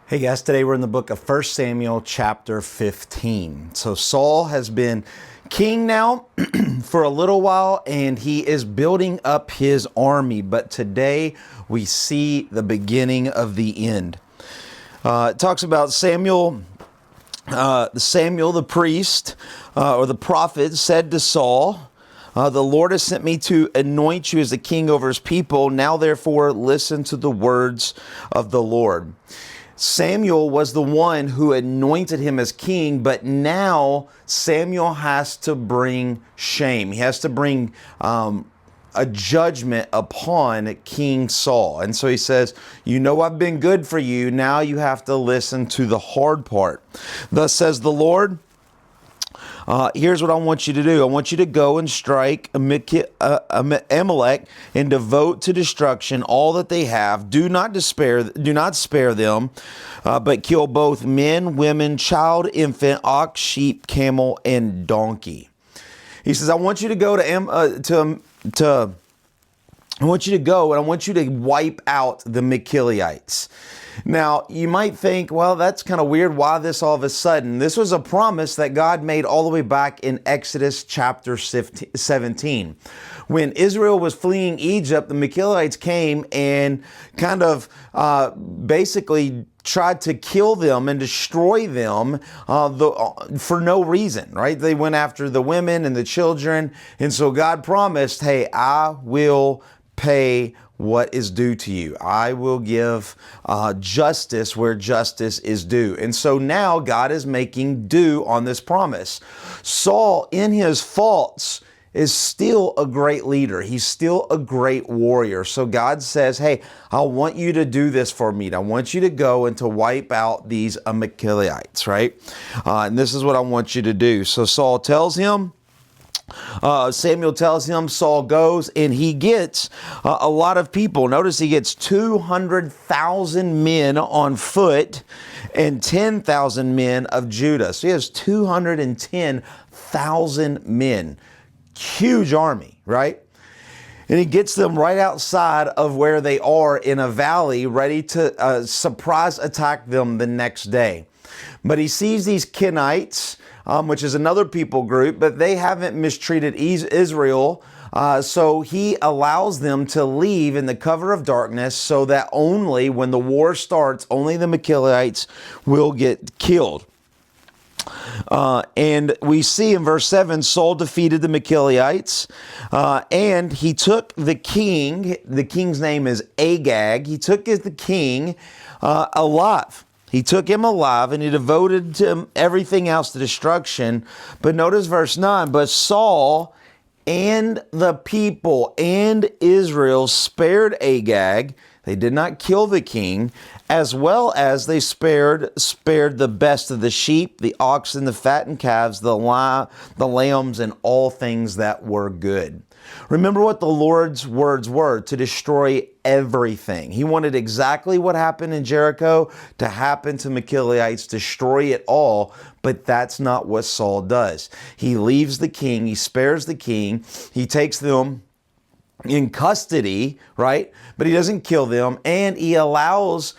Hey guys, today we're in the book of 1 Samuel chapter 15. So Saul has been king now for a little while and he is building up his army. But today we see the beginning of the end. It talks about Samuel the priest or the prophet said to Saul, the Lord has sent me to anoint you as the king over his people. Now therefore listen to the words of the Lord. Samuel was the one who anointed him as king, but now Samuel has to bring shame. He has to bring a judgment upon King Saul. And so he says, you know, I've been good for you. Now you have to listen to the hard part. Thus says the Lord. Here's what I want you to do. I want you to go and strike Amalek and devote to destruction all that they have. Do not spare them, but kill both men, women, child, infant, ox, sheep, camel, and donkey. He says, I want you to go I want you to go and I want you to wipe out the Michalites. Now, you might think, well, that's kind of weird. Why this all of a sudden? This was a promise that God made all the way back in Exodus chapter 17. When Israel was fleeing Egypt, the Michalites came and kind of basically tried to kill them and destroy them for no reason, right? They went after the women and the children. And so God promised, hey, I will pay what is due to you. I will give justice where justice is due. And so now God is making due on this promise. Saul, in his faults, is still a great leader. He's still a great warrior. So God says, hey, I want you to do this for me. I want you to go and to wipe out these Amalekites, right? And this is what I want you to do. So Saul tells him, Samuel tells him, Saul goes and he gets a lot of people. Notice he gets 200,000 men on foot and 10,000 men of Judah. So he has 210,000 men. Huge army, right? And he gets them right outside of where they are in a valley, ready to surprise attack them the next day. But he sees these Kenites, which is another people group, but they haven't mistreated Israel. So he allows them to leave in the cover of darkness so that only when the war starts, only the Michalites will get killed. And we see in verse 7, Saul defeated the Michalites, and he took the king. The king's name is Agag. He took the king alive. He took him alive and he devoted him everything else to destruction. But notice verse 9, but Saul and the people and Israel spared Agag. They did not kill the king, as well as they spared the best of the sheep, the oxen, the fattened calves, the lambs, and all things that were good. Remember what the Lord's words were: to destroy everything. He wanted exactly what happened in Jericho to happen to Michalites, destroy it all, but that's not what Saul does. He leaves the king, he spares the king, he takes them in custody, right? But he doesn't kill them, and he allows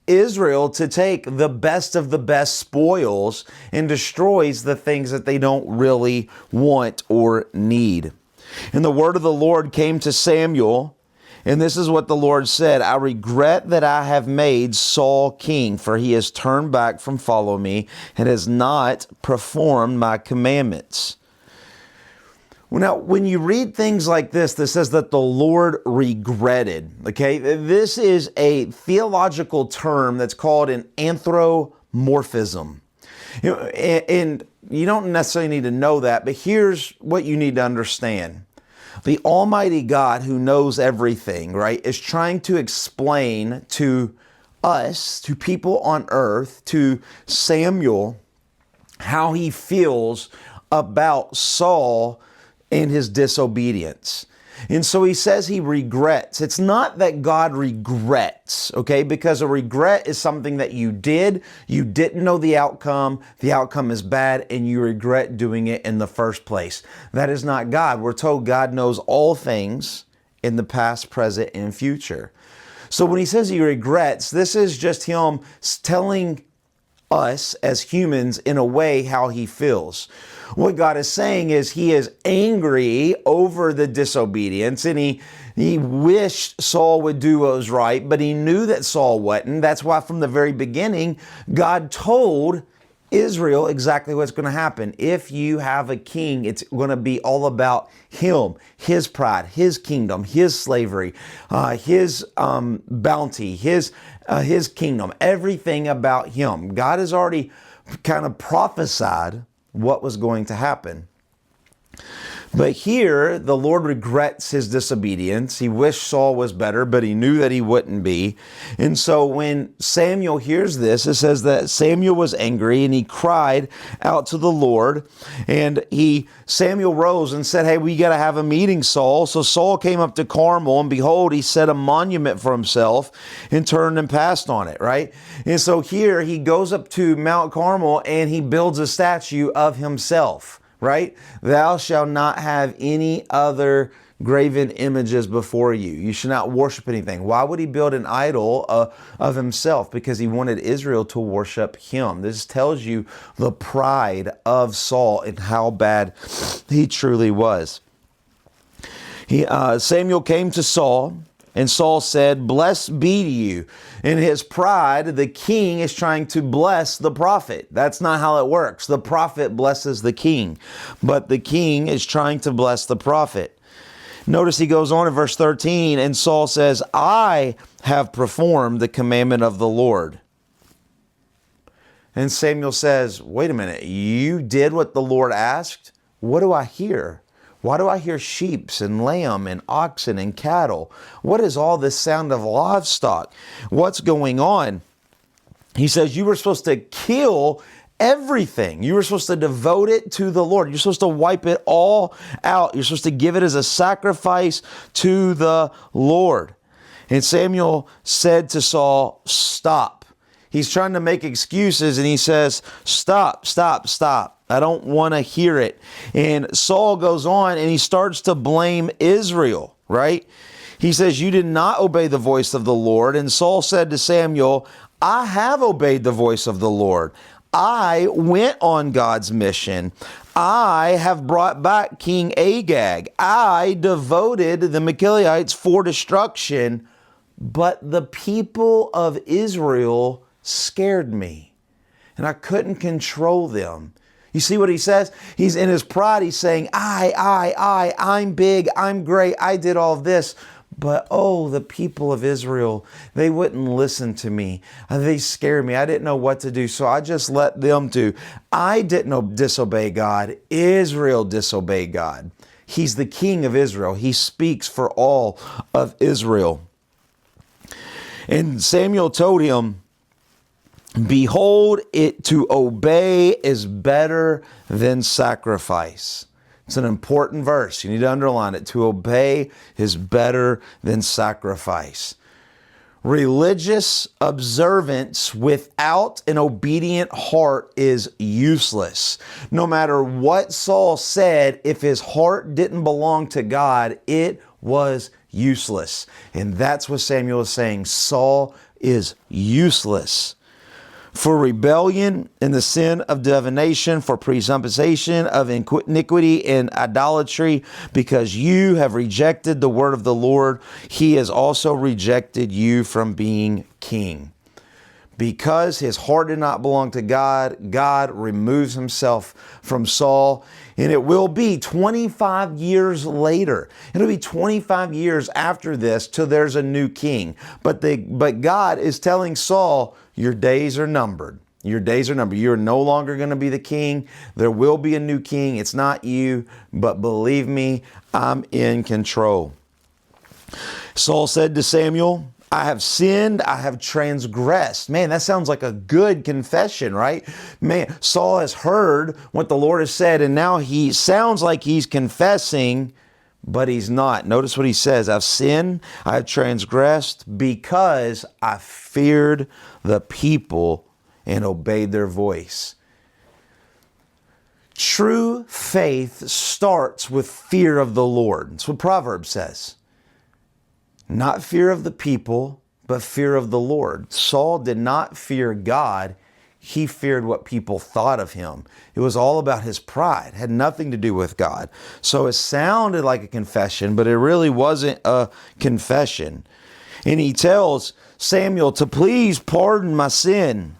Israel to take the best of the best spoils and destroys the things that they don't really want or need. And the word of the Lord came to Samuel, and this is what the Lord said: I regret that I have made Saul king, for he has turned back from following me and has not performed my commandments. Now, when you read things like this says that the Lord regretted, okay? This is a theological term that's called an anthropomorphism. And you don't necessarily need to know that, but here's what you need to understand. The Almighty God, who knows everything, right, is trying to explain to us, to people on earth, to Samuel, how he feels about Saul and his disobedience. And so he says he regrets. It's not that God regrets, okay? Because a regret is something that you didn't know the outcome is bad, and you regret doing it in the first place. That is not God. We're told God knows all things in the past, present, and future. So when he says he regrets, this is just him telling us as humans in a way how he feels. What God is saying is he is angry over the disobedience, and he wished Saul would do what was right, but he knew that Saul wasn't. That's why from the very beginning, God told Israel exactly what's going to happen. If you have a king, it's going to be all about him, his pride, his kingdom, his slavery, his bounty, his kingdom, everything about him. God has already kind of prophesied what was going to happen. But here, the Lord regrets his disobedience. He wished Saul was better, but he knew that he wouldn't be. And so when Samuel hears this, it says that Samuel was angry and he cried out to the Lord. And Samuel rose and said, "Hey, we got to have a meeting, Saul." So Saul came up to Carmel, and behold, he set a monument for himself and turned and passed on it, right? And so here he goes up to Mount Carmel and he builds a statue of himself. Right? Thou shalt not have any other graven images before you. You should not worship anything. Why would he build an idol of himself? Because he wanted Israel to worship him. This tells you the pride of Saul and how bad he truly was. Samuel came to Saul, and Saul said, "Blessed be to you." In his pride, the king is trying to bless the prophet. That's not how it works. The prophet blesses the king, but the king is trying to bless the prophet. Notice he goes on in verse 13, and Saul says, "I have performed the commandment of the Lord." And Samuel says, "Wait a minute, you did what the Lord asked? What do I hear? Why do I hear sheep and lamb and oxen and cattle? What is all this sound of livestock? What's going on?" He says, "You were supposed to kill everything. You were supposed to devote it to the Lord. You're supposed to wipe it all out. You're supposed to give it as a sacrifice to the Lord." And Samuel said to Saul, "Stop." He's trying to make excuses, and he says, "Stop, stop, stop. I don't want to hear it." And Saul goes on and he starts to blame Israel, right? He says, "You did not obey the voice of the Lord." And Saul said to Samuel, "I have obeyed the voice of the Lord. I went on God's mission. I have brought back King Agag. I devoted the Michalites for destruction, but the people of Israel scared me, and I couldn't control them." You see what he says? He's in his pride. He's saying, I'm big, I'm great, I did all this. But oh, the people of Israel, they wouldn't listen to me. They scared me. I didn't know what to do, so I just let them do. I didn't disobey God. Israel disobeyed God. He's the king of Israel. He speaks for all of Israel. And Samuel told him, "Behold, it to obey is better than sacrifice." It's an important verse. You need to underline it. To obey is better than sacrifice. Religious observance without an obedient heart is useless. No matter what Saul said, if his heart didn't belong to God, it was useless. And that's what Samuel is saying. Saul is useless. For rebellion and the sin of divination, for presumption of iniquity and idolatry, because you have rejected the word of the Lord, he has also rejected you from being king. Because his heart did not belong to God, God removes himself from Saul. And it will be 25 years later. It'll be 25 years after this till there's a new king. But God is telling Saul, your days are numbered. Your days are numbered. You're no longer going to be the king. There will be a new king. It's not you, but believe me, I'm in control. Saul said to Samuel, "I have sinned, I have transgressed." Man, that sounds like a good confession, right? Man, Saul has heard what the Lord has said, and now he sounds like he's confessing, but he's not. Notice what he says. "I've sinned, I have transgressed because I feared the people and obeyed their voice." True faith starts with fear of the Lord. That's what Proverbs says. Not fear of the people, but fear of the Lord. Saul did not fear God. He feared what people thought of him. It was all about his pride. It had nothing to do with God. So it sounded like a confession, but it really wasn't a confession. And he tells Samuel to please pardon my sin.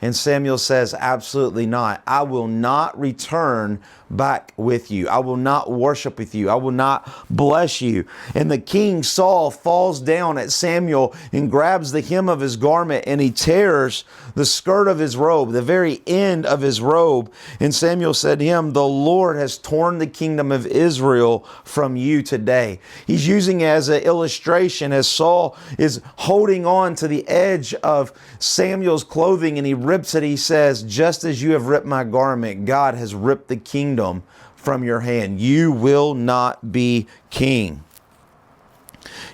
And Samuel says, absolutely not. I will not return back with you. I will not worship with you. I will not bless you. And the king Saul falls down at Samuel and grabs the hem of his garment, and he tears the skirt of his robe, the very end of his robe. And Samuel said to him, the Lord has torn the kingdom of Israel from you today. He's using it as an illustration as Saul is holding on to the edge of Samuel's clothing, and he rips it. He says, just as you have ripped my garment, God has ripped the kingdom from your hand. You will not be king.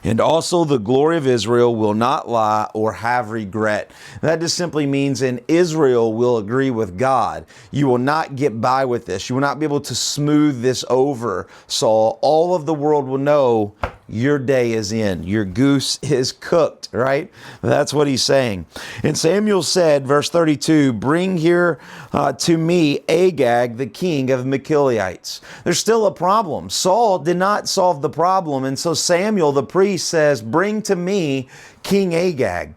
And also the glory of Israel will not lie or have regret. That just simply means in Israel will agree with God. You will not get by with this. You will not be able to smooth this over, Saul. All of the world will know your day is in. Your goose is cooked, right? That's what he's saying. And Samuel said, verse 32, bring here to me Agag, the king of Machilites. There's still a problem. Saul did not solve the problem. And so Samuel, the priest, says, bring to me King Agag.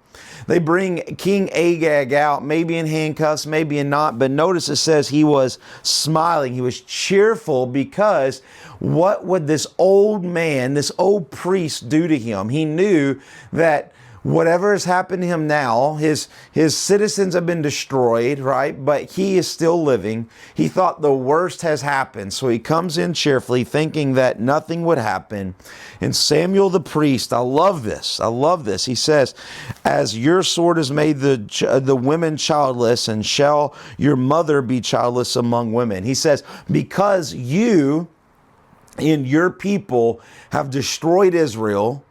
They bring King Agag out, maybe in handcuffs, maybe in not. But notice it says he was smiling. He was cheerful because what would this old man, this old priest do to him? He knew that whatever has happened to him now, his citizens have been destroyed, right? But he is still living. He thought the worst has happened. So he comes in cheerfully thinking that nothing would happen. And Samuel the priest, I love this. I love this. He says, as your sword has made the women childless, and shall your mother be childless among women. He says, because you and your people have destroyed Israel,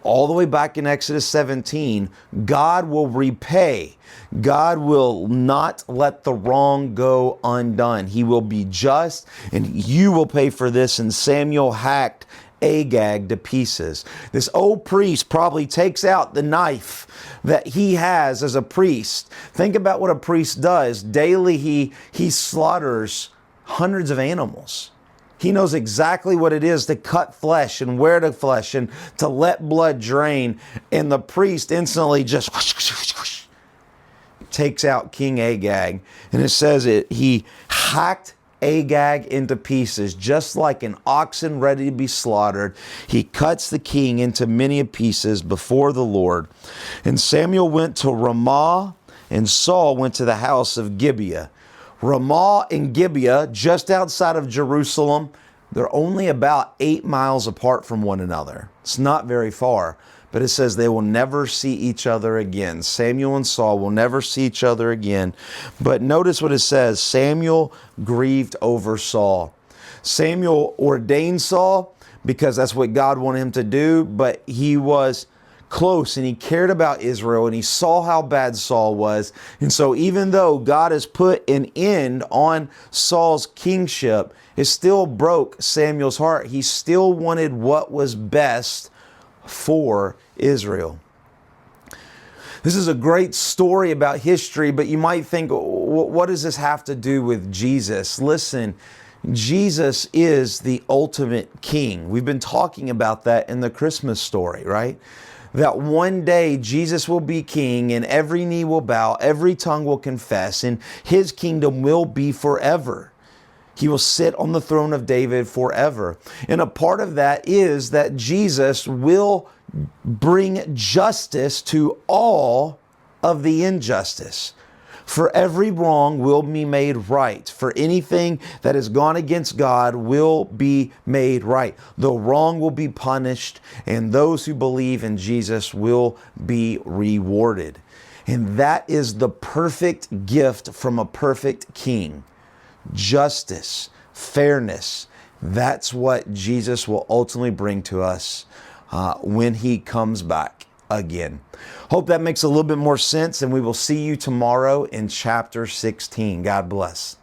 all the way back in Exodus 17, God will repay. God will not let the wrong go undone. He will be just, and you will pay for this. And Samuel hacked Agag to pieces. This old priest probably takes out the knife that he has as a priest. Think about what a priest does. Daily he slaughters hundreds of animals. He knows exactly what it is to cut flesh and where to flesh and to let blood drain. And the priest instantly just takes out King Agag. And it says he hacked Agag into pieces, just like an oxen ready to be slaughtered. He cuts the king into many pieces before the Lord. And Samuel went to Ramah, and Saul went to the house of Gibeah. Ramah and Gibeah, just outside of Jerusalem, they're only about 8 miles apart from one another. It's not very far, but it says they will never see each other again. Samuel and Saul will never see each other again. But notice what it says. Samuel grieved over Saul. Samuel ordained Saul because that's what God wanted him to do, but he was close and he cared about Israel and he saw how bad Saul was. And so even though God has put an end on Saul's kingship, it still broke Samuel's heart. He still wanted what was best for Israel. This is a great story about history, but you might think, what does this have to do with Jesus? Listen, Jesus is the ultimate king. We've been talking about that in the Christmas story, right? That one day Jesus will be king and every knee will bow, every tongue will confess, and his kingdom will be forever. He will sit on the throne of David forever. And a part of that is that Jesus will bring justice to all of the injustice. For every wrong will be made right. For anything that has gone against God will be made right. The wrong will be punished, and those who believe in Jesus will be rewarded. And that is the perfect gift from a perfect king. Justice, fairness. That's what Jesus will ultimately bring to us when he comes back again. Hope that makes a little bit more sense, and we will see you tomorrow in chapter 16. God bless.